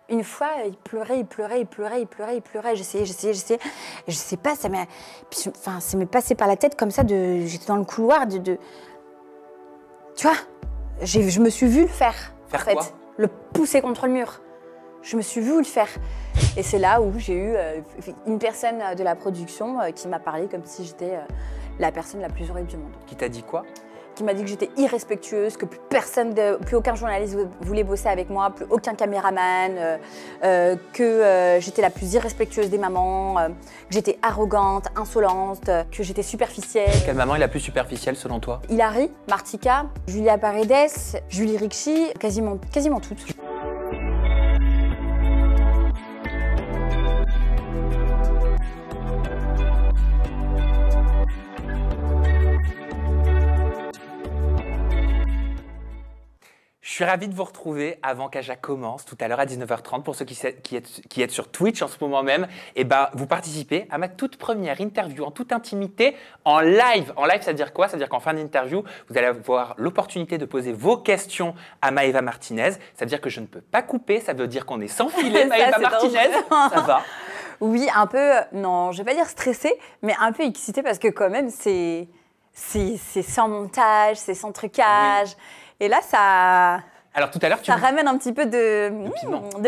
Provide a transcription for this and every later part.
Une fois, il pleurait, il pleurait, il pleurait, il pleurait, il pleurait. J'essayais. Je sais pas, ça m'est passé par la tête comme ça. J'étais dans le couloir tu vois, je me suis vue le faire. Faire en fait, quoi? le pousser contre le mur. Je me suis vue le faire. Et c'est là où j'ai eu une personne de la production qui m'a parlé comme si j'étais la personne la plus horrible du monde. Qui t'a dit quoi? Qui m'a dit que j'étais irrespectueuse, que plus aucun journaliste voulait bosser avec moi, plus aucun caméraman, que j'étais la plus irrespectueuse des mamans, que j'étais arrogante, insolente, que j'étais superficielle. Quelle maman est la plus superficielle selon toi? Hilary, Martika, Julia Paredes, Julie Ricci, quasiment toutes. Je suis ravi de vous retrouver avant qu'Aja commence tout à l'heure à 19h30. Pour ceux qui êtes sur Twitch en ce moment même, et vous participez à ma toute première interview en toute intimité en live. En live, ça veut dire quoi? Ça veut dire qu'en fin d'interview, vous allez avoir l'opportunité de poser vos questions à Maëva Martinez. Ça veut dire que je ne peux pas couper. Ça veut dire qu'on est sans filet, Maëva Martinez. Ça va? Oui, un peu, non, je vais pas dire stressée, mais un peu excitée parce que quand même, c'est sans montage, c'est sans trucage. Oui. Et là, alors, tout à l'heure, ça ramène un petit peu de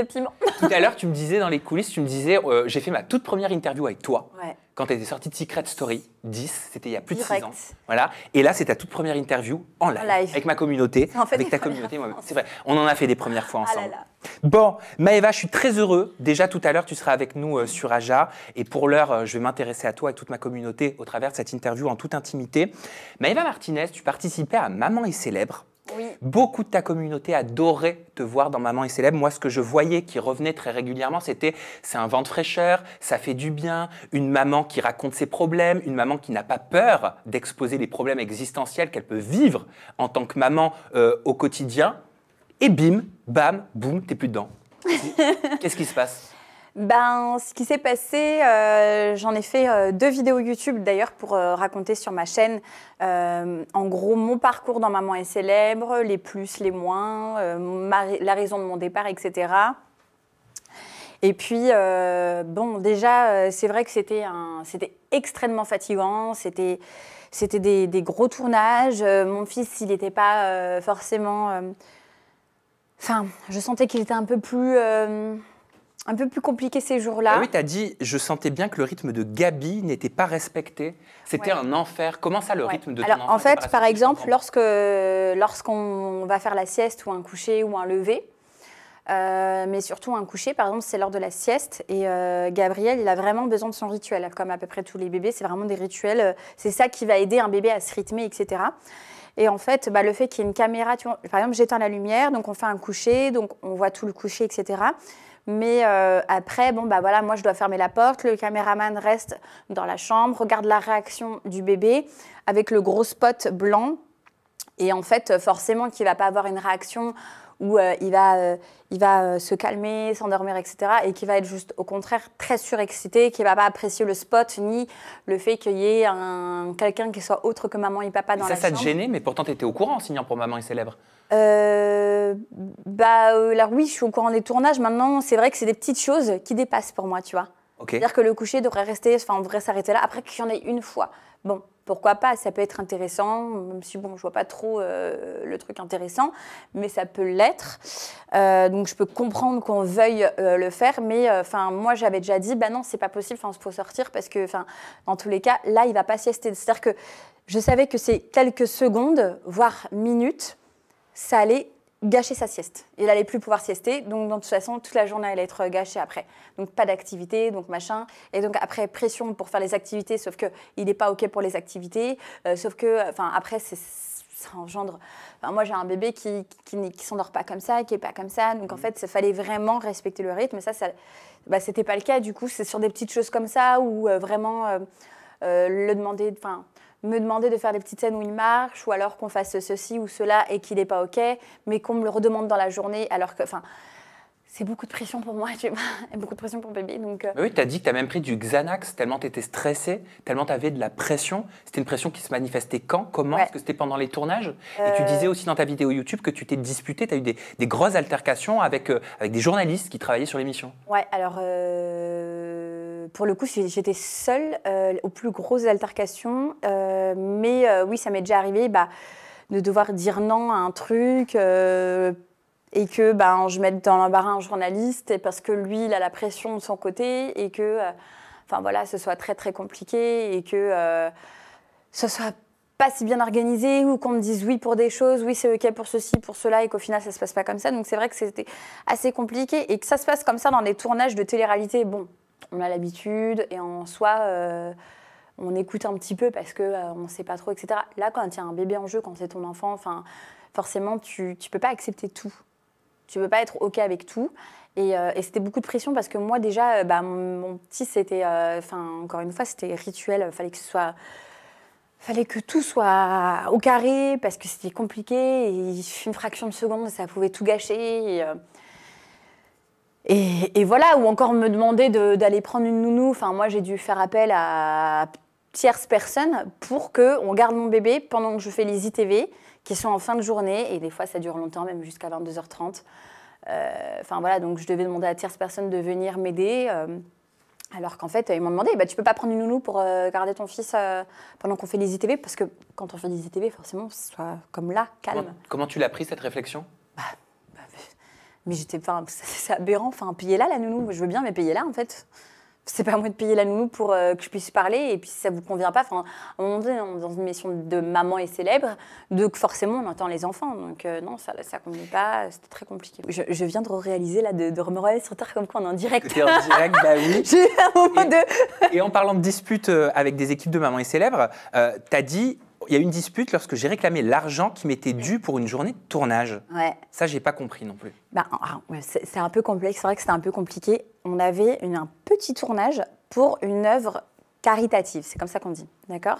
piment. Tout à l'heure, tu me disais dans les coulisses, j'ai fait ma toute première interview avec toi. Ouais. Quand tu étais sortie de Secret Story 10, c'était il y a plus de 6 Direct. ans. Voilà. Et là, c'est ta toute première interview en live. Avec ma communauté, avec ta communauté. C'est vrai, on en a fait des premières fois ensemble. Ah là là. Bon, Maëva, je suis très heureux. Déjà, tout à l'heure, tu seras avec nous sur Aja. Et pour l'heure, je vais m'intéresser à toi et toute ma communauté au travers de cette interview en toute intimité. Maëva Martinez, tu participais à Maman est célèbre. Oui. Beaucoup de ta communauté adorait te voir dans Maman est célèbre. Moi, ce que je voyais qui revenait très régulièrement, c'est un vent de fraîcheur, ça fait du bien, une maman qui raconte ses problèmes, une maman qui n'a pas peur d'exposer les problèmes existentiels qu'elle peut vivre en tant que maman au quotidien. Et bim, bam, boum, t'es plus dedans. Qu'est-ce qui se passe? Ce qui s'est passé, j'en ai fait 2 vidéos YouTube d'ailleurs pour raconter sur ma chaîne en gros mon parcours dans Maman est célèbre, les plus, les moins, la raison de mon départ, etc. Et puis, déjà, c'est vrai que c'était extrêmement fatigant, c'était des gros tournages. Mon fils, il n'était pas forcément... je sentais qu'il était un peu plus compliqué ces jours-là. Ah oui, tu as dit, je sentais bien que le rythme de Gabi n'était pas respecté. C'était un enfer. Comment ça, le rythme de ton enfant? En fait, par exemple, lorsqu'on va faire la sieste ou un coucher ou un lever, mais surtout un coucher, par exemple, c'est l'heure de la sieste. Et Gabriel, il a vraiment besoin de son rituel. Comme à peu près tous les bébés, c'est vraiment des rituels. C'est ça qui va aider un bébé à se rythmer, etc. Et en fait, le fait qu'il y ait une caméra, tu vois, par exemple, j'éteins la lumière, donc on fait un coucher, donc on voit tout le coucher, etc. Mais après, moi, je dois fermer la porte. Le caméraman reste dans la chambre, regarde la réaction du bébé avec le gros spot blanc. Et en fait, forcément, qu'il ne va pas avoir une réaction où il va se calmer, s'endormir, etc. Et qui va être juste, au contraire, très surexcité, qui ne va pas apprécier le spot, ni le fait qu'il y ait quelqu'un qui soit autre que maman et papa dans la chambre. Ça te gênait, mais pourtant, tu étais au courant en signant pour Maman est célèbre. Alors oui, je suis au courant des tournages. Maintenant, c'est vrai que c'est des petites choses qui dépassent pour moi, tu vois. Okay. C'est-à-dire que le coucher devrait rester, on devrait s'arrêter là. Après qu'il y en ait une fois, bon, pourquoi pas, ça peut être intéressant, même si bon, je vois pas trop le truc intéressant, mais ça peut l'être. Donc je peux comprendre qu'on veuille le faire, mais moi j'avais déjà dit, non, c'est pas possible, il faut sortir parce que, dans tous les cas, là, il va pas siester. C'est-à-dire que je savais que c'est quelques secondes, voire minutes, ça allait gâcher sa sieste. Il n'allait plus pouvoir siester, donc de toute façon, toute la journée allait être gâchée après. Donc pas d'activité, donc machin. Et donc après, pression pour faire les activités, sauf qu'il n'est pas OK pour les activités, sauf que, après, ça engendre... moi, j'ai un bébé qui s'endort pas comme ça, qui n'est pas comme ça, donc en fait, il fallait vraiment respecter le rythme, et ça c'était pas le cas, du coup, c'est sur des petites choses comme ça, où vraiment me demander de faire des petites scènes où il marche, ou alors qu'on fasse ceci ou cela et qu'il n'est pas OK, mais qu'on me le redemande dans la journée, alors que, C'est beaucoup de pression pour moi, tu vois, et beaucoup de pression pour bébé. Donc, Oui, tu as dit que tu as même pris du Xanax tellement tu étais stressée, tellement tu avais de la pression. C'était une pression qui se manifestait quand, comment? Ouais. Est-ce que c'était pendant les tournages? Et tu disais aussi dans ta vidéo YouTube que tu t'es disputée, tu as eu des grosses altercations avec des journalistes qui travaillaient sur l'émission. Ouais, alors pour le coup, j'étais seule aux plus grosses altercations. Mais oui, ça m'est déjà arrivé de devoir dire non à un truc et que je mette dans l'embarras un journaliste et parce que lui, il a la pression de son côté et que ce soit très, très compliqué et que ce soit pas si bien organisé ou qu'on me dise oui pour des choses, oui c'est ok pour ceci, pour cela et qu'au final ça se passe pas comme ça. Donc c'est vrai que c'était assez compliqué et que ça se passe comme ça dans des tournages de télé-réalité. Bon, on a l'habitude et en soi on écoute un petit peu parce qu'on ne sait pas trop, etc. Là quand il y a un bébé en jeu, quand c'est ton enfant, forcément tu peux pas accepter tout. Tu peux pas être ok avec tout. Et c'était beaucoup de pression parce que moi déjà, mon petit c'était, encore une fois c'était rituel, fallait que tout soit au carré parce que c'était compliqué et une fraction de seconde, ça pouvait tout gâcher. Et voilà, ou encore me demander d'aller prendre une nounou. Enfin, moi, j'ai dû faire appel à tierces personnes pour qu'on garde mon bébé pendant que je fais les ITV qui sont en fin de journée. Et des fois, ça dure longtemps, même jusqu'à 22h30. Donc je devais demander à tierces personnes de venir m'aider. Alors qu'en fait, ils m'ont demandé, tu peux pas prendre une nounou pour garder ton fils pendant qu'on fait les ITV? Parce que quand on fait des ITV, forcément, ce soit comme là, calme. Comment tu l'as pris, cette réflexion? Mais c'est aberrant. Payer là, la nounou. Je veux bien, mais payer là, en fait. C'est pas à moi de payer la nounou pour que je puisse parler. Et puis, si ça vous convient pas, à un moment donné, on est dans une mission de maman et célèbre, donc forcément, on entend les enfants. Donc, non, ça convenait pas. C'était très compliqué. Je viens de réaliser, là, de me remettre sur terre comme quoi on est en direct. T'es en direct, bah oui. J'ai eu un moment Et en parlant de disputes avec des équipes de mamans et célèbres, t'as dit, il y a eu une dispute lorsque j'ai réclamé l'argent qui m'était dû pour une journée de tournage. Ouais. Ça, j'ai pas compris non plus. C'est un peu complexe, c'est vrai que c'était un peu compliqué. On avait un petit tournage pour une œuvre caritative, c'est comme ça qu'on dit, d'accord?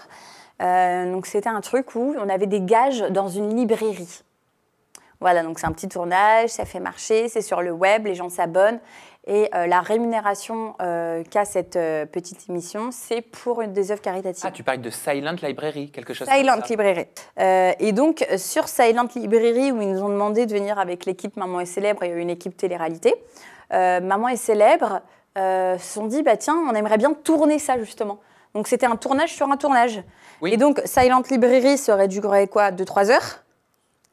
Donc c'était un truc où on avait des gages dans une librairie. Voilà, donc c'est un petit tournage, ça fait marcher, c'est sur le web, les gens s'abonnent. Et la rémunération qu'a cette petite émission, c'est pour une des œuvres caritatives. Ah, tu parles de Silent Library, quelque chose comme ça. Silent Library. Et donc, sur Silent Library, où ils nous ont demandé de venir avec l'équipe Maman est célèbre et une équipe télé-réalité, Maman est célèbre se sont dit, tiens, on aimerait bien tourner ça, justement. Donc, c'était un tournage sur un tournage. Oui. Et donc, Silent Library serait durer quoi, 2-3 heures?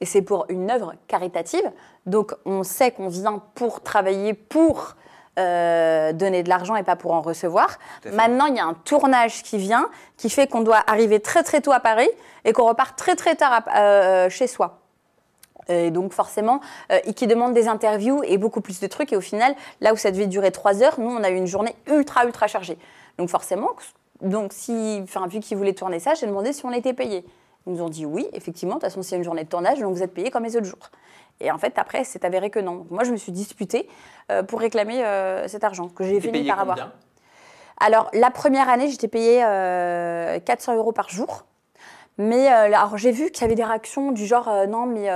Et c'est pour une œuvre caritative. Donc, on sait qu'on vient pour travailler, pour donner de l'argent et pas pour en recevoir. Maintenant, il y a un tournage qui vient, qui fait qu'on doit arriver très très tôt à Paris et qu'on repart très très tard chez soi. Et donc forcément, qui demande des interviews et beaucoup plus de trucs. Et au final, là où ça devait durer 3 heures, nous, on a eu une journée ultra ultra chargée. Donc forcément, vu qu'ils voulaient tourner ça, j'ai demandé si on était payé. Ils nous ont dit oui, effectivement, de toute façon, c'est une journée de tournage, donc vous êtes payé comme les autres jours. Et en fait, après, c'est avéré que non. Donc, moi, je me suis disputée pour réclamer cet argent que j'ai fini par avoir. Alors, la première année, j'étais payée 400 € par jour. Mais alors, j'ai vu qu'il y avait des réactions du genre non, mais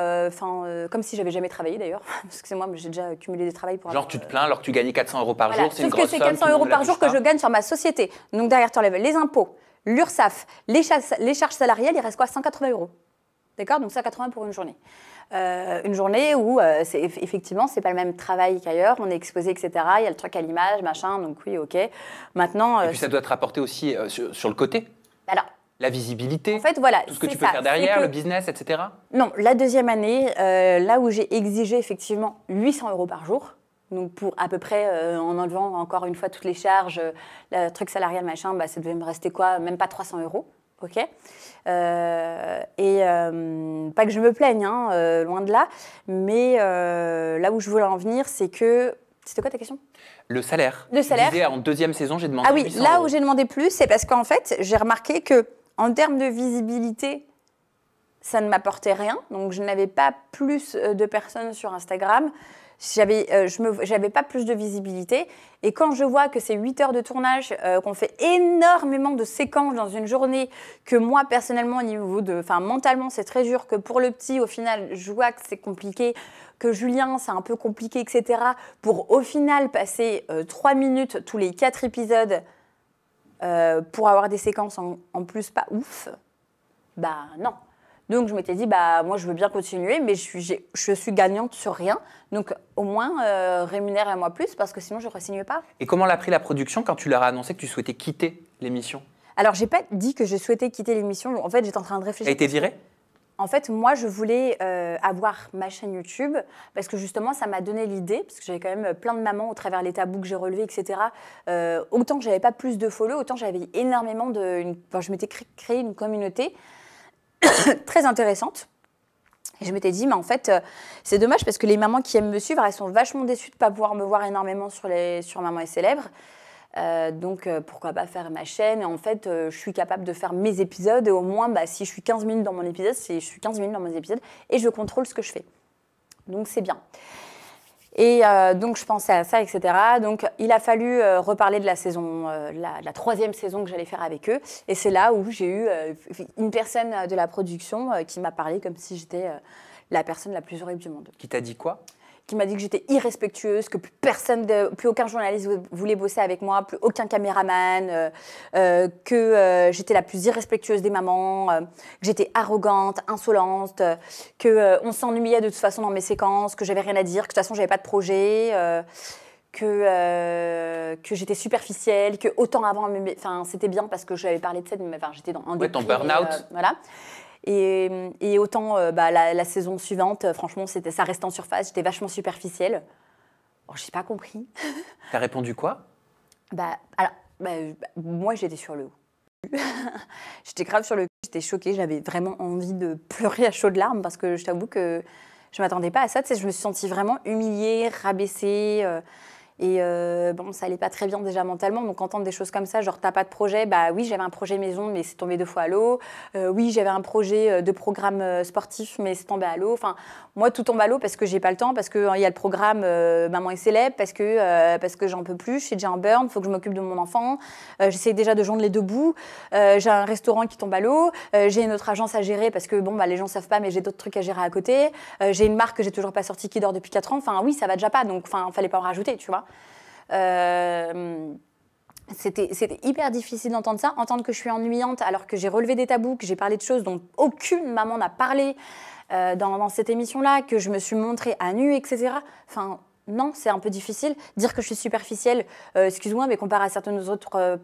comme si j'avais jamais travaillé d'ailleurs. Excusez-moi, mais j'ai déjà cumulé des travails pour. Genre, tu te plains alors que tu gagnais 400 € par jour, c'est une grosse somme. Sauf que c'est 400 € par jour que je gagne sur ma société. Donc, derrière, tu enlèves les impôts, l'URSSAF, les charges salariales, il reste quoi? 180 €. D'accord? Donc, 180 pour une journée. Une journée où, effectivement, c'est pas le même travail qu'ailleurs, on est exposé, etc. Il y a le truc à l'image, machin, donc oui, ok. Maintenant. Et puis, ça doit te rapporter aussi sur le côté. Alors. La visibilité, en fait, voilà, tout ce que tu peux faire derrière, le business, etc. Non, la deuxième année, là où j'ai exigé effectivement 800 € par jour, donc pour à peu près, en enlevant encore une fois toutes les charges, le truc salarial, machin, ça devait me rester quoi? Même pas 300 €, ok? Pas que je me plaigne, loin de là, mais là où je voulais en venir, c'est que... C'était quoi ta question? Le salaire. Le salaire. Tu disais, en deuxième saison, j'ai demandé 800 €. Là où j'ai demandé plus, c'est parce qu'en fait, j'ai remarqué que en termes de visibilité, ça ne m'apportait rien. Donc, je n'avais pas plus de personnes sur Instagram. J'avais pas plus de visibilité. Et quand je vois que c'est 8 heures de tournage, qu'on fait énormément de séquences dans une journée, que moi, personnellement, au niveau mentalement, c'est très dur, que pour le petit, au final, je vois que c'est compliqué, que Julien, c'est un peu compliqué, etc. Pour, au final, passer 3 minutes tous les 4 épisodes pour avoir des séquences en plus pas ouf, bah non. Donc je m'étais dit, bah moi je veux bien continuer, mais je suis gagnante sur rien. Donc au moins rémunère-moi plus parce que sinon je ne re-signe pas. Et comment l'a pris la production quand tu leur as annoncé que tu souhaitais quitter l'émission? Alors j'ai pas dit que je souhaitais quitter l'émission. En fait j'étais en train de réfléchir. Tu as été virée? En fait, moi, je voulais avoir ma chaîne YouTube parce que justement, ça m'a donné l'idée, parce que j'avais quand même plein de mamans au travers les tabous que j'ai relevés, etc. Autant que j'avais pas plus de follow, autant j'avais énormément je m'étais créé une communauté très intéressante. Et je m'étais dit, mais en fait, c'est dommage parce que les mamans qui aiment me suivre, elles sont vachement déçues de ne pas pouvoir me voir énormément sur Maman est célèbre. Donc, pourquoi pas faire ma chaîne? Et en fait, je suis capable de faire mes épisodes. Et au moins, si je suis 15 minutes dans mon épisode, je suis 15 minutes dans mon épisode. Et je contrôle ce que je fais. Donc, c'est bien. Et donc, je pensais à ça, etc. Donc, il a fallu reparler de la saison, la 3e saison que j'allais faire avec eux. Et c'est là où j'ai eu une personne de la production qui m'a parlé comme si j'étais la personne la plus horrible du monde. Qui t'a dit quoi? Qui m'a dit que j'étais irrespectueuse, que plus aucun journaliste voulait bosser avec moi, plus aucun caméraman, que j'étais la plus irrespectueuse des mamans, que j'étais arrogante, insolente, qu'on s'ennuyait de toute façon dans mes séquences, que j'avais rien à dire, que de toute façon j'avais pas de projet, que j'étais superficielle, que autant avant, c'était bien parce que j'avais parlé de ça, j'étais dans un déprim. Ton burn-out. Voilà. Et autant la saison suivante, franchement, ça restait en surface. J'étais vachement superficielle. Oh, je n'ai pas compris. T'as répondu quoi? Moi, j'étais sur le cul. J'étais grave sur le cul. J'étais choquée. J'avais vraiment envie de pleurer à chaudes larmes parce que je t'avoue que je ne m'attendais pas à ça. Tu sais, je me suis sentie vraiment humiliée, rabaissée. Et ça allait pas très bien déjà mentalement, donc entendre des choses comme ça, genre t'as pas de projet, bah oui j'avais un projet maison mais c'est tombé 2 fois à l'eau, oui j'avais un projet de programme sportif mais c'est tombé à l'eau, enfin moi tout tombe à l'eau parce que j'ai pas le temps, parce qu'il y a le programme Maman est célèbre, parce que j'en peux plus, j'ai déjà un burn, faut que je m'occupe de mon enfant, j'essaie déjà de joindre les 2 bouts, j'ai un restaurant qui tombe à l'eau, j'ai une autre agence à gérer parce que les gens savent pas mais j'ai d'autres trucs à gérer à côté, j'ai une marque que j'ai toujours pas sortie qui dort depuis 4 ans, enfin oui ça va déjà pas, donc fallait pas en rajouter, tu vois. C'était hyper difficile d'entendre ça, entendre que je suis ennuyante alors que j'ai relevé des tabous, que j'ai parlé de choses dont aucune maman n'a parlé dans cette émission-là, que je me suis montrée à nu, etc. Enfin, non, c'est un peu difficile. Dire que je suis superficielle, excuse-moi, mais comparé à certaines autres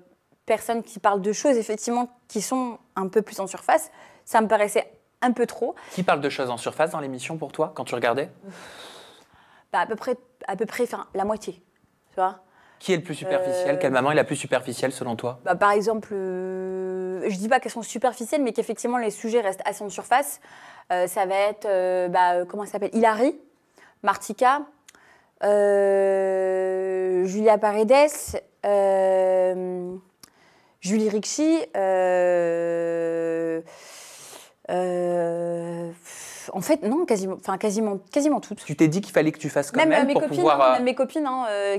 personnes qui parlent de choses, effectivement, qui sont un peu plus en surface, ça me paraissait un peu trop. Qui parle de choses en surface dans l'émission pour toi, quand tu regardais? À peu près la moitié. Tu vois, qui est le plus superficiel? Quelle maman est la plus superficielle selon toi? Par exemple, je dis pas qu'elles sont superficielles, mais qu'effectivement les sujets restent assez en surface. Ça va être, comment elle s'appelle, Hilary, Martika, Julia Paredes, Julie Ricci. En fait, non, quasiment toutes. Tu t'es dit qu'il fallait que tu fasses comme elle mes pour copines, pouvoir... Même mes copines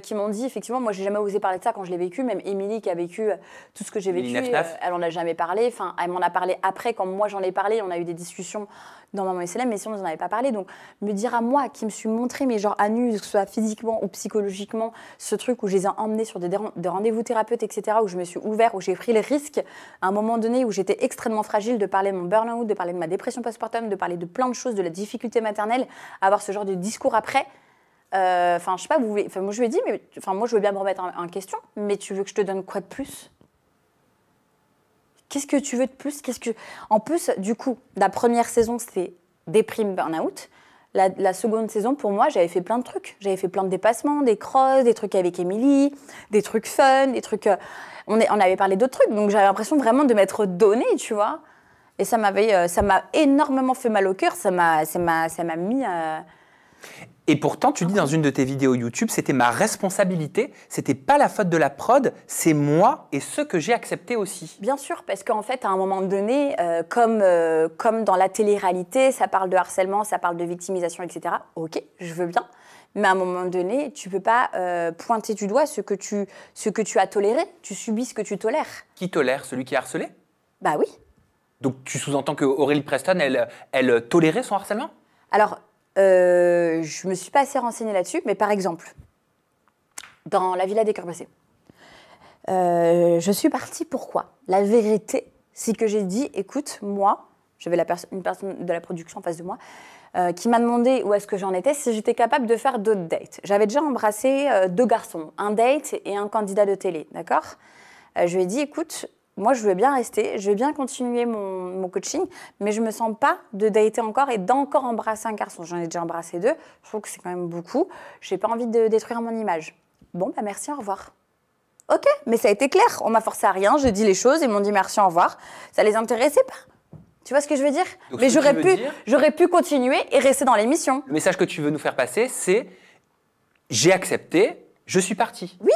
qui m'ont dit, effectivement, moi, j'ai jamais osé parler de ça quand je l'ai vécu. Même Émilie qui a vécu tout ce que j'ai vécu, elle en a jamais parlé. Enfin, elle m'en a parlé après, quand moi j'en ai parlé. On a eu des discussions dans Maman est célèbre, mais si on n'en avait pas parlé. Donc, me dire à moi, qui me suis montrée, mais genre à nu, que ce soit physiquement ou psychologiquement, ce truc où je les ai emmenés sur des rendez-vous thérapeutes, etc., où je me suis ouverte, où j'ai pris le risque, à un moment donné où j'étais extrêmement fragile, de parler de mon burn-out, de parler de ma dépression postpartum, de parler de plein de choses, de la difficulté maternelle, avoir ce genre de discours après. Je sais pas, moi je lui ai dit, moi je veux bien me remettre en question, mais tu veux que je te donne quoi de plus? Qu'est-ce que tu veux de plus? En plus, du coup, la première saison, c'était déprime, burn-out. La seconde saison, pour moi, j'avais fait plein de trucs. J'avais fait plein de dépassements, des crosses, des trucs avec Émilie, des trucs fun, des trucs... On avait parlé d'autres trucs, donc j'avais l'impression vraiment de m'être donnée, tu vois. Et ça m'a énormément fait mal au cœur, ça m'a mis... Et pourtant, tu dis dans une de tes vidéos YouTube, c'était ma responsabilité, c'était pas la faute de la prod, c'est moi et ce que j'ai accepté aussi. Bien sûr, parce qu'en fait, à un moment donné, comme dans la télé-réalité, ça parle de harcèlement, ça parle de victimisation, etc. Ok, je veux bien. Mais à un moment donné, tu ne peux pas pointer du doigt ce que tu as toléré. Tu subis ce que tu tolères. Qui tolère? Celui qui est harcelé? Bah oui. Donc tu sous-entends que Aurélie Preston, elle tolérait son harcèlement? Alors, je ne me suis pas assez renseignée là-dessus, mais par exemple, dans la Villa des Cœurs Brisés, je suis partie pourquoi? La vérité, c'est que j'ai dit, écoute, moi, j'avais une personne de la production en face de moi, qui m'a demandé où est-ce que j'en étais, si j'étais capable de faire d'autres dates. J'avais déjà embrassé 2 garçons, un date et un candidat de télé, d'accord? Je lui ai dit, écoute, moi je veux bien rester, je veux bien continuer mon coaching, mais je ne me sens pas de dater encore et d'encore embrasser un garçon. J'en ai déjà embrassé 2, je trouve que c'est quand même beaucoup. Je n'ai pas envie de détruire mon image. Bon, bah merci, au revoir. Ok, mais ça a été clair, on m'a forcé à rien, j'ai dit les choses, ils m'ont dit merci, au revoir. Ça les intéressait pas. Tu vois ce que je veux dire? Donc, mais j'aurais pu continuer et rester dans l'émission. Le message que tu veux nous faire passer, c'est j'ai accepté, je suis partie. Oui,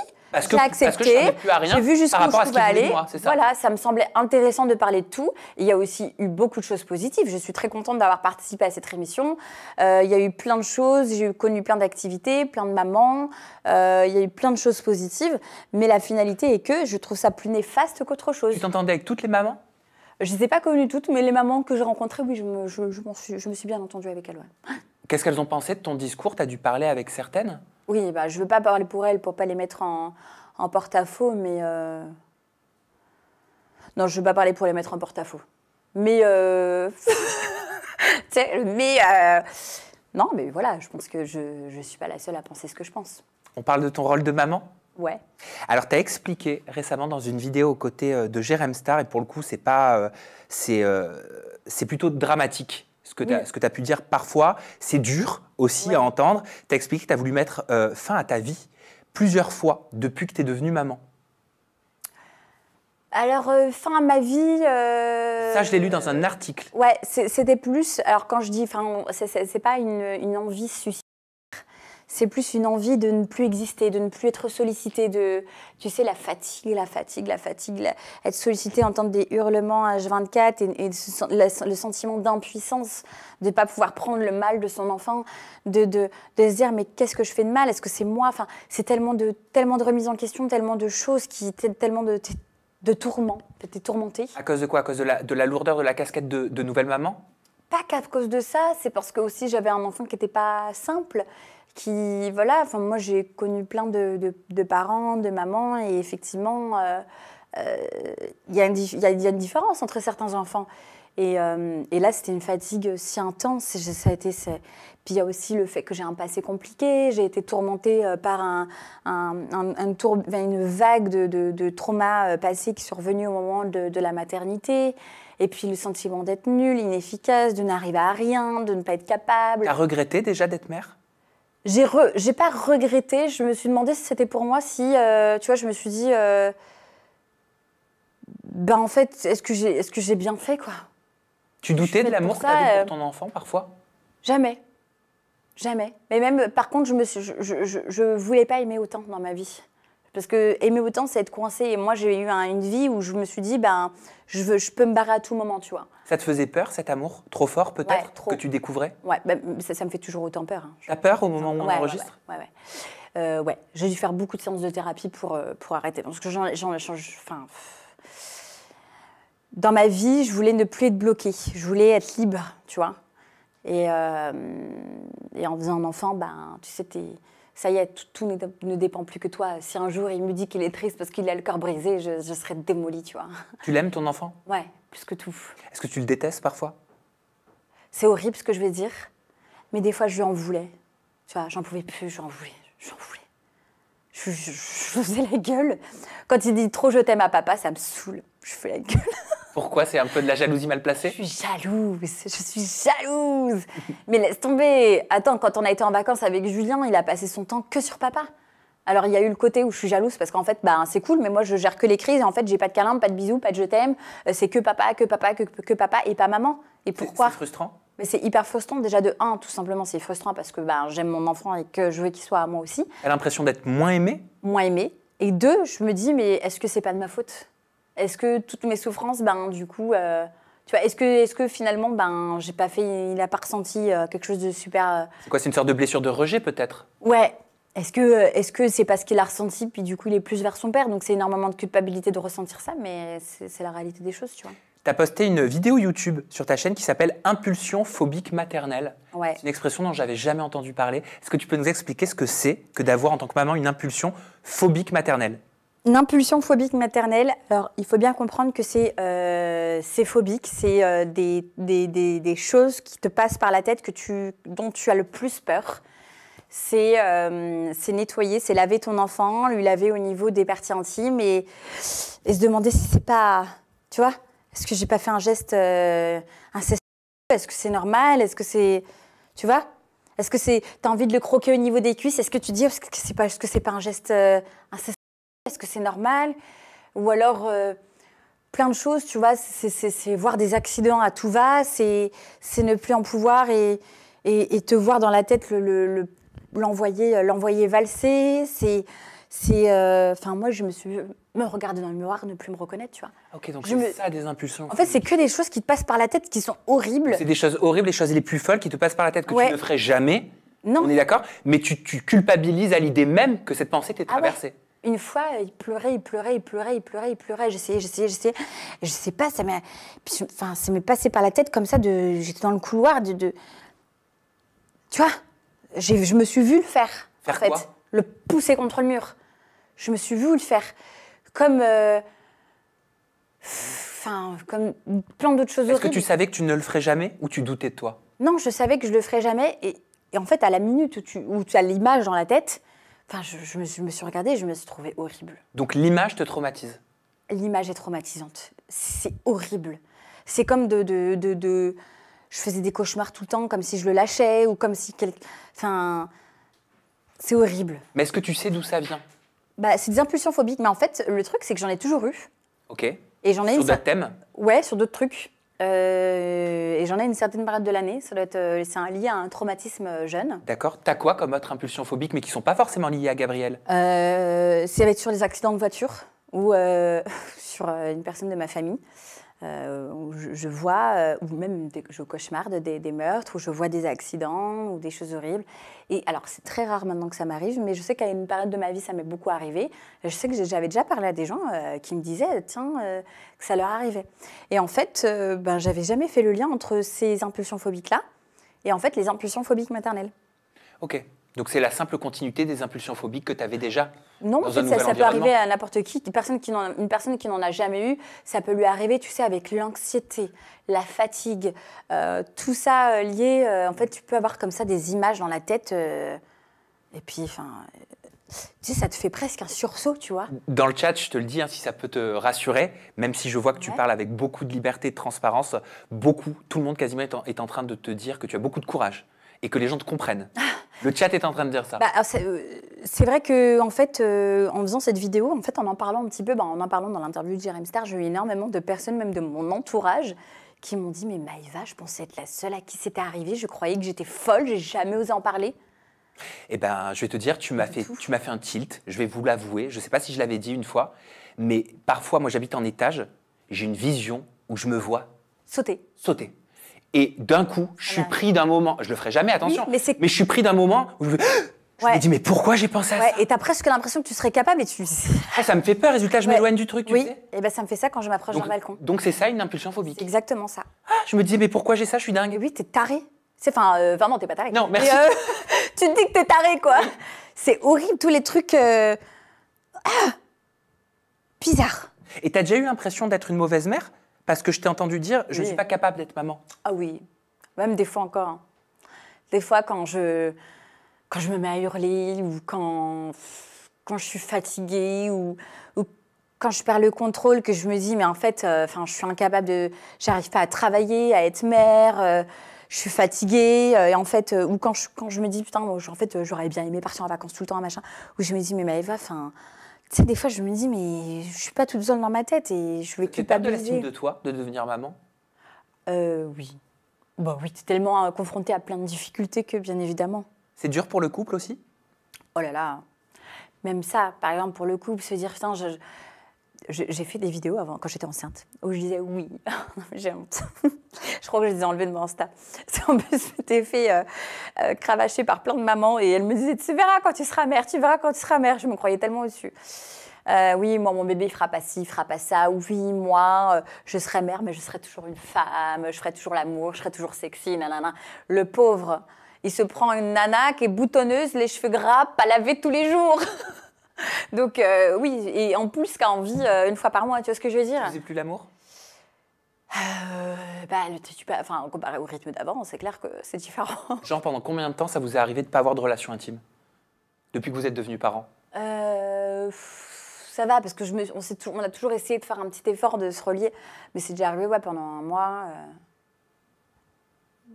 j'ai accepté, j'ai vu jusqu'où je pouvais aller. Voilà, ça me semblait intéressant de parler de tout. Et il y a aussi eu beaucoup de choses positives. Je suis très contente d'avoir participé à cette émission. Il y a eu plein de choses, j'ai connu plein d'activités, plein de mamans. Il y a eu plein de choses positives. Mais la finalité est que je trouve ça plus néfaste qu'autre chose. Tu t'entendais avec toutes les mamans? Je ne les ai pas connues toutes, mais les mamans que j'ai rencontrées, oui, je me suis bien entendue avec elles. Ouais. Qu'est-ce qu'elles ont pensé de ton discours? Tu as dû parler avec certaines? Oui, bah, je ne veux pas parler pour elles, pour ne pas les mettre en porte-à-faux, mais... Non, je ne veux pas parler pour les mettre en porte-à-faux. Mais... Non, mais voilà, je pense que je ne suis pas la seule à penser ce que je pense. On parle de ton rôle de maman? Ouais. Alors, tu as expliqué récemment dans une vidéo aux côtés de Jérém Star, et pour le coup, c'est plutôt dramatique. Ce que tu as pu dire parfois, c'est dur aussi à entendre. Tu as expliqué que tu as voulu mettre fin à ta vie plusieurs fois depuis que tu es devenue maman. Alors, fin à ma vie... Ça, je l'ai lu dans un article. Ouais, c'était plus... Alors, quand je dis... C'est pas une envie suicidaire. C'est plus une envie de ne plus exister, de ne plus être sollicité, tu sais, la fatigue, être sollicité, entendre des hurlements H24 et le sentiment d'impuissance, de ne pas pouvoir prendre le mal de son enfant, de se dire mais qu'est-ce que je fais de mal, est-ce que c'est moi? Enfin, c'est tellement de remises en question, tellement de choses, tellement de tourments, t'es tourmentée. À cause de quoi? À cause de la lourdeur de la casquette de nouvelle maman? Pas qu'à cause de ça, c'est parce que aussi j'avais un enfant qui n'était pas simple. Voilà, enfin, moi j'ai connu plein de parents, de mamans, et effectivement, il y a une différence entre certains enfants. Et là, c'était une fatigue si intense. Puis il y a aussi le fait que j'ai un passé compliqué. J'ai été tourmentée par une vague de traumas passés qui sont revenus au moment de la maternité. Et puis le sentiment d'être nulle, inefficace, de n'arriver à rien, de ne pas être capable. T'as regretté déjà d'être mère? J'ai pas regretté, je me suis demandé si c'était pour moi, si, tu vois, je me suis dit, ben en fait, est-ce que j'ai bien fait, quoi? Tu doutais de l'amour que t'avais pour ton enfant, parfois? Jamais. Jamais. Mais même, par contre, je voulais pas aimer autant dans ma vie. Parce que aimer autant, c'est être coincé. Et moi, j'ai eu une vie où je me suis dit, ben, je peux me barrer à tout moment, tu vois. Ça te faisait peur, cet amour? Trop fort, peut-être, que tu découvrais? Ouais, ben, ça me fait toujours autant peur. Hein. T'as peur au moment où on enregistre? Ouais. J'ai dû faire beaucoup de séances de thérapie pour arrêter. Parce que dans ma vie, je voulais ne plus être bloquée. Je voulais être libre, tu vois. Et en faisant un enfant, ben, tu sais, ça y est, tout ne dépend plus que toi. Si un jour il me dit qu'il est triste parce qu'il a le cœur brisé, je serais démolie, tu vois. Tu l'aimes, ton enfant? Ouais, plus que tout. Est-ce que tu le détestes parfois? C'est horrible ce que je vais dire, mais des fois je lui en voulais. Tu vois, j'en pouvais plus, j'en voulais. Je faisais la gueule. Quand il dit trop je t'aime à papa, ça me saoule. Je fais la gueule. Pourquoi? C'est un peu de la jalousie mal placée? Je suis jalouse. Mais laisse tomber. Attends, quand on a été en vacances avec Julien, il a passé son temps que sur papa. Alors, il y a eu le côté où je suis jalouse parce qu'en fait, ben, c'est cool, mais moi, je gère que les crises. Et en fait, j'ai pas de câlin, pas de bisous, pas de je t'aime. C'est que papa et pas maman. Et pourquoi? C'est frustrant. Mais c'est hyper frustrant. Déjà, de un, tout simplement, c'est frustrant parce que ben, j'aime mon enfant et que je veux qu'il soit à moi aussi. T'as l'impression d'être moins aimée? Moins aimée. Et deux, je me dis, mais est-ce que c'est pas de ma faute? Est-ce que toutes mes souffrances, ben, du coup, Tu vois, est-ce que finalement, ben, j'ai pas fait, il a pas ressenti quelque chose de super. C'est quoi, c'est une sorte de blessure de rejet peut-être? Ouais. Est-ce que c'est parce qu'il a ressenti, puis du coup il est plus vers son père, donc c'est énormément de culpabilité de ressentir ça, mais c'est la réalité des choses, tu vois. Tu as posté une vidéo YouTube sur ta chaîne qui s'appelle Impulsion phobique maternelle. Ouais. C'est une expression dont j'avais jamais entendu parler. Est-ce que tu peux nous expliquer ce que c'est que d'avoir en tant que maman une impulsion phobique maternelle? Une impulsion phobique maternelle, alors il faut bien comprendre que c'est phobique, c'est des choses qui te passent par la tête dont tu as le plus peur. C'est nettoyer, c'est laver ton enfant, lui laver au niveau des parties intimes et se demander si c'est pas, tu vois, est-ce que j'ai pas fait un geste incestueux? Est-ce que c'est normal? Est-ce que c'est, tu vois? Est-ce que t'as envie de le croquer au niveau des cuisses? Est-ce que tu dis, est-ce que c'est pas un geste incestueux? Est-ce que c'est normal? Ou alors plein de choses, tu vois, c'est voir des accidents à tout va, c'est ne plus en pouvoir et te voir dans la tête l'envoyer valser, enfin moi je me regarder dans le miroir, ne plus me reconnaître, tu vois. Ok, donc c'est ça des impulsions. En fait, c'est que des choses qui te passent par la tête qui sont horribles. C'est des choses horribles, les choses les plus folles qui te passent par la tête que tu ne ferais jamais. Non. On est d'accord? Mais tu culpabilises à l'idée même que cette pensée t'est traversée. Ouais. Une fois, il pleurait. J'essayais. Je sais pas, ça m'est passé par la tête comme ça. J'étais dans le couloir tu vois. Je me suis vue le faire. Faire en fait. quoi? Le pousser contre le mur. Je me suis vue le faire. Comme plein d'autres choses horribles. Est-ce que tu savais que tu ne le ferais jamais ou tu doutais de toi? Non, je savais que je le ferais jamais. Et en fait, à la minute où tu as l'image dans la tête, je me suis regardée et je me suis trouvée horrible. Donc l'image te traumatise? L'image est traumatisante. C'est horrible. C'est comme je faisais des cauchemars tout le temps, comme si je le lâchais ou comme si Enfin, c'est horrible. Mais est-ce que tu sais d'où ça vient? Bah, c'est des impulsions phobiques, mais en fait, le truc, c'est que j'en ai toujours eu. Ok. Et j'en ai sur d'autres thèmes? Ouais, sur d'autres trucs. Et j'en ai une certaine période de l'année. Ça doit être, c'est lié à un traumatisme jeune. D'accord. T'as quoi comme autre impulsion phobique, mais qui sont pas forcément liées à Gabriel? Ça va être sur les accidents de voiture ou sur une personne de ma famille. Où je vois, ou même je cauchemarde des meurtres, où je vois des accidents ou des choses horribles. Et alors, c'est très rare maintenant que ça m'arrive, mais je sais qu'à une période de ma vie, ça m'est beaucoup arrivé. Je sais que j'avais déjà parlé à des gens qui me disaient, tiens, que ça leur arrivait. Et en fait, j'avais jamais fait le lien entre ces impulsions phobiques-là et en fait, les impulsions phobiques maternelles. Ok. Donc c'est la simple continuité des impulsions phobiques que tu avais déjà? Non, en fait, ça peut arriver à n'importe qui. Une personne qui n'en a jamais eu, ça peut lui arriver, tu sais, avec l'anxiété, la fatigue, tout ça lié. En fait, tu peux avoir comme ça des images dans la tête. Et puis, enfin, tu sais, ça te fait presque un sursaut, tu vois. Dans le chat, je te le dis, si ça peut te rassurer, même si je vois que tu parles avec beaucoup de liberté et de transparence, tout le monde quasiment est en train de te dire que tu as beaucoup de courage et que les gens te comprennent. Le chat est en train de dire ça. C'est vrai que en fait, en faisant cette vidéo, en fait, en parlant un petit peu, en en parlant dans l'interview de Jérém Star, j'ai eu énormément de personnes, même de mon entourage, qui m'ont dit « Mais Maëva, je pensais être la seule à qui c'était arrivé. Je croyais que j'étais folle. J'ai jamais osé en parler. » Eh ben, je vais te dire, tu m'as fait un tilt. Je vais vous l'avouer. Je ne sais pas si je l'avais dit une fois, mais parfois, moi, j'habite en étage. J'ai une vision où je me vois sauter. Et d'un coup, je suis pris d'un moment. Je le ferai jamais, attention. Oui, mais je suis pris d'un moment où je me dis, mais pourquoi j'ai pensé à ça? Et tu as presque l'impression que tu serais capable et tu... Ça me fait peur, résultat, je m'éloigne du truc, tu sais. Et ben ça me fait ça quand je m'approche d'un balcon. Donc c'est ça une impulsion phobique? C'est exactement ça. Je me dis, mais pourquoi j'ai ça? Je suis dingue. Et oui, t'es taré. Vraiment, t'es pas taré. Non, merci. Tu te dis que t'es taré, quoi. C'est horrible, tous les trucs... bizarres. Et t'as déjà eu l'impression d'être une mauvaise mère? Parce que je t'ai entendu dire, je ne suis pas capable d'être maman. Ah oui, même des fois encore. Hein. Des fois, quand je me mets à hurler ou quand je suis fatiguée ou quand je perds le contrôle, que je me dis, mais en fait, je suis incapable de... J'arrive pas à travailler, à être mère, je suis fatiguée. Et en fait, ou quand je me dis, putain, en fait, j'aurais bien aimé partir en vacances tout le temps, machin. Ou je me dis, mais Maëva, tu sais, des fois, je me dis, mais je suis pas toute seule dans ma tête et je vais culpabiliser. Tu perds de l'estime de toi, de devenir maman? Oui. Oui, tu es tellement confrontée à plein de difficultés que, bien évidemment. C'est dur pour le couple aussi? Oh là là. Même ça, par exemple, pour le couple, se dire, putain, J'ai fait des vidéos avant, quand j'étais enceinte, où je disais oui. J'ai honte. Je crois que je les ai enlevées de mon Insta. En plus, je m'étais fait cravacher par plein de mamans et elles me disaient « Tu verras quand tu seras mère, tu verras quand tu seras mère ». Je me croyais tellement au-dessus. Oui, moi, mon bébé, il fera pas ci, il fera pas ça. Oui, moi, je serai mère, mais je serai toujours une femme. Je ferai toujours l'amour, je serai toujours sexy, nanana. Le pauvre, il se prend une nana qui est boutonneuse, les cheveux gras, pas lavés tous les jours. Donc, oui, et en plus, qui a envie une fois par mois, tu vois ce que je veux dire? Tu faisais plus l'amour? Enfin, comparé au rythme d'avant, c'est clair que c'est différent. Genre, pendant combien de temps ça vous est arrivé de ne pas avoir de relation intime? Depuis que vous êtes devenus parents? Ça va, parce que on a toujours essayé de faire un petit effort de se relier. Mais c'est déjà arrivé pendant un mois.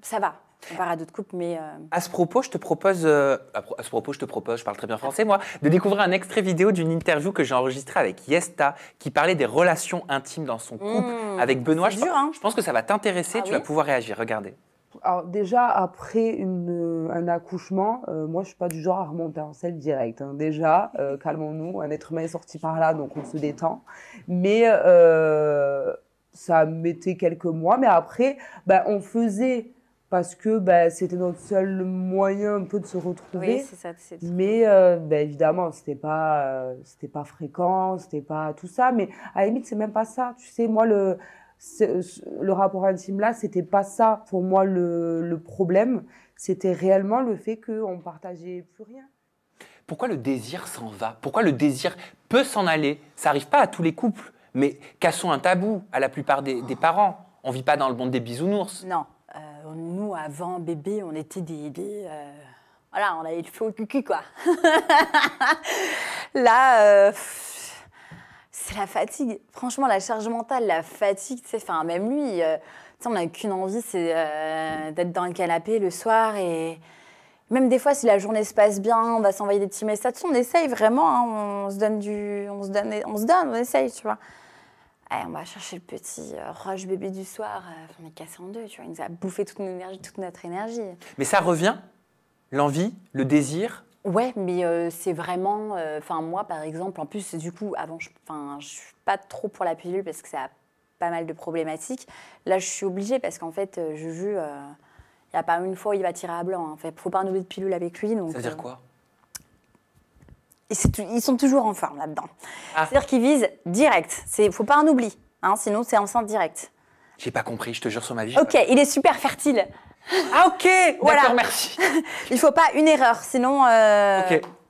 Ça va, comparé à d'autres couples, mais... À ce propos, je te propose, je parle très bien français moi, de découvrir un extrait vidéo d'une interview que j'ai enregistrée avec Yesta, qui parlait des relations intimes dans son couple avec Benoît. C'est dur, hein. Je pense que ça va t'intéresser, tu vas pouvoir réagir, regardez. Alors déjà, après un accouchement, moi je suis pas du genre à remonter en selle direct. Hein. Déjà, calmons-nous, un être humain est sorti par là, donc on se détend. Mais ça mettait quelques mois, mais après, on faisait parce que c'était notre seul moyen un peu de se retrouver. Oui, c'est ça. Mais évidemment, c'était pas fréquent, c'était pas tout ça. Mais à la limite, c'est même pas ça. Tu sais, moi le rapport intime là, c'était pas ça pour moi le problème. C'était réellement le fait qu'on partageait plus rien. Pourquoi le désir s'en va? Pourquoi le désir peut s'en aller? Ça n'arrive pas à tous les couples, mais cassons un tabou à la plupart des parents. On vit pas dans le monde des bisounours. Non. Nous, avant bébé, on était voilà, on avait le feu au cul, quoi. Là, c'est la fatigue. Franchement, la charge mentale, la fatigue, tu sais, enfin, même lui, on n'a qu'une envie, c'est d'être dans le canapé le soir. Et même des fois, si la journée se passe bien, on va s'envoyer des petits messages. On essaye vraiment, hein, on essaye, tu vois. On va chercher le petit roche bébé du soir, on est cassé en deux, tu vois, il nous a bouffé toute notre énergie. Mais ça revient? L'envie, le désir? Ouais, mais c'est vraiment... moi, par exemple, en plus, du coup, avant, je suis pas trop pour la pilule parce que ça a pas mal de problématiques. Là, je suis obligée parce qu'en fait, Juju, il n'y a pas une fois où il va tirer à blanc. Il ne faut pas renouveler de pilule avec lui. Donc, ça veut dire quoi? Ils sont toujours en forme là-dedans. Ah. C'est-à-dire qu'ils visent direct. Il ne faut pas un oubli, hein, sinon c'est enceinte directe. J'ai pas compris, je te jure sur ma vie. Ok, il est super fertile. Ah ok, voilà. D'accord, merci. Il ne faut pas une erreur, sinon...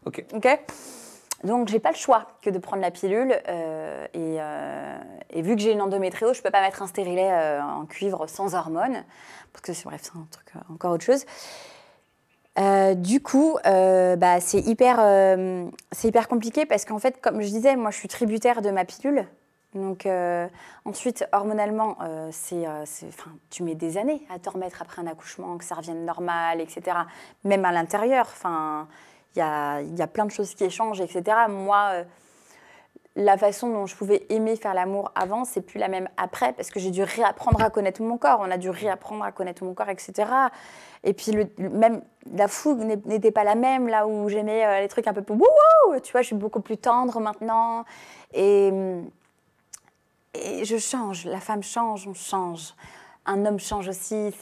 Ok. Donc, j'ai pas le choix que de prendre la pilule. Et vu que j'ai une endométriose, je peux pas mettre un stérilet en cuivre sans hormones. Parce que c'est un truc encore autre chose. Du coup, c'est hyper compliqué parce qu'en fait, comme je disais, moi, je suis tributaire de ma pilule. Donc, ensuite, hormonalement, tu mets des années à te remettre après un accouchement, que ça revienne normal, etc. Même à l'intérieur, il y a plein de choses qui échangent, etc. Moi, la façon dont je pouvais aimer faire l'amour avant, c'est plus la même après, parce que j'ai dû réapprendre à connaître mon corps. On a dû réapprendre à connaître mon corps, etc. Et puis, même la fougue n'était pas la même, là où j'aimais les trucs un peu plus wouhou. Tu vois, je suis beaucoup plus tendre maintenant. Et je change, la femme change, on change. Un homme change aussi,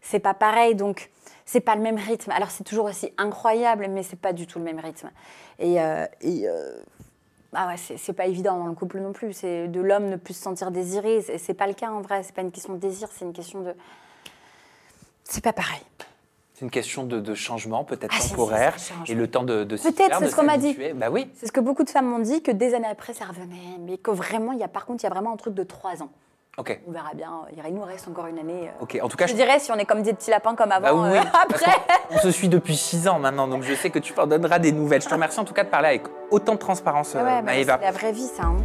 c'est pas pareil, donc c'est pas le même rythme. Alors, c'est toujours aussi incroyable, mais c'est pas du tout le même rythme. C'est pas évident dans le couple non plus. C'est de l'homme ne plus se sentir désiré. C'est pas le cas en vrai. C'est pas une question de désir, c'est une question de. C'est pas pareil. C'est une question de changement, peut-être temporaire, et le temps de s'y faire. Peut-être, c'est ce qu'on m'a dit. Bah oui. C'est ce que beaucoup de femmes m'ont dit, que des années après, ça revenait. Mais que vraiment, il y a vraiment un truc de 3 ans. Ok. On verra bien. Il nous reste encore une année. Ok. En tout cas, je dirais si on est comme des petits lapins comme avant. Bah oui, après. On se suit depuis 6 ans maintenant, donc je sais que tu m'en donneras des nouvelles. Je te remercie en tout cas de parler avec autant de transparence, Maëva. C'est la vraie vie, ça. Hein.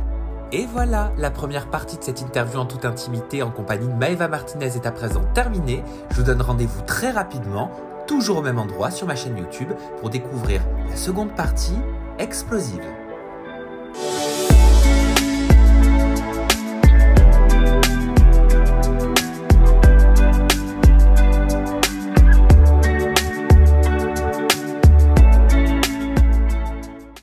Et voilà, la première partie de cette interview en toute intimité en compagnie de Maëva Martinez est à présent terminée. Je vous donne rendez-vous très rapidement, toujours au même endroit sur ma chaîne YouTube, pour découvrir la seconde partie explosive.